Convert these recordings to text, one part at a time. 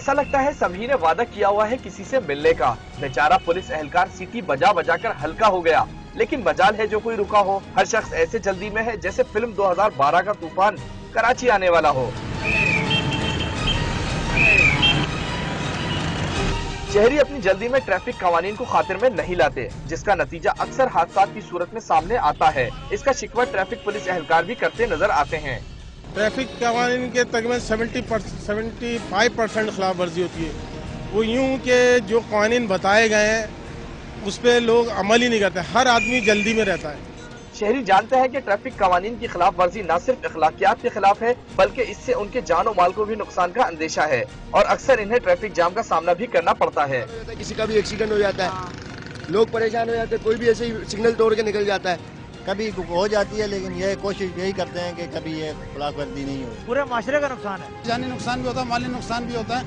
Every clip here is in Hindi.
ऐसा लगता है सभी ने वादा किया हुआ है किसी से मिलने का। बेचारा पुलिस एहलकार सीटी बजा बजा कर हल्का हो गया, लेकिन मजाल है जो कोई रुका हो। हर शख्स ऐसे जल्दी में है जैसे फिल्म 2012 का तूफान कराची आने वाला हो। शहरी अपनी जल्दी में ट्रैफिक कवानीन को खातिर में नहीं लाते, जिसका नतीजा अक्सर हादसात की सूरत में सामने आता है। इसका शिकवा ट्रैफिक पुलिस एहलकार भी करते नजर आते हैं। ट्रैफिक कवानीन के तकरीबन 75% खिलाफ वर्जी होती है। वो यूं कि जो कानून बताए गए हैं उस पर लोग अमल ही नहीं करते, हर आदमी जल्दी में रहता है। शहरी जानते हैं कि ट्रैफिक कवानीन की खिलाफ वर्जी न सिर्फ अखलाकियात के खिलाफ है, बल्कि इससे उनके जान और माल को भी नुकसान का अंदेशा है और अक्सर इन्हें ट्रैफिक जाम का सामना भी करना पड़ता है। किसी का भी एक्सीडेंट हो जाता है, लोग परेशान हो जाते हैं, कोई भी ऐसे ही सिग्नल तोड़ के निकल जाता है। कभी हो जाती है, लेकिन ये कोशिश यही करते हैं कि कभी ये खिलाफ वर्जी नहीं हो। पूरे माशरे का नुकसान है, जानी नुकसान भी होता है, माली नुकसान भी होता है।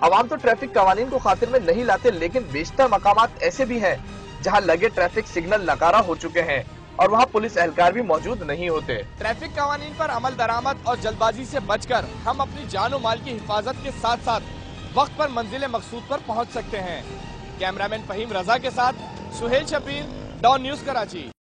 अवाम तो ट्रैफिक कवानीन को खातिर में नहीं लाते, लेकिन बेशतर मकामात ऐसे भी हैं जहां लगे ट्रैफिक सिग्नल नकारा हो चुके हैं और वहां पुलिस एहलकार भी मौजूद नहीं होते। ट्रैफिक कवानीन पर अमल दरामद और जल्दबाजी से बचकर हम अपनी जान और माल की हिफाजत के साथ साथ वक्त पर मंजिल मकसूद पर पहुंच सकते हैं। कैमरामैन फहीम रजा के साथ सुहेल शबीर, डॉन न्यूज कराची।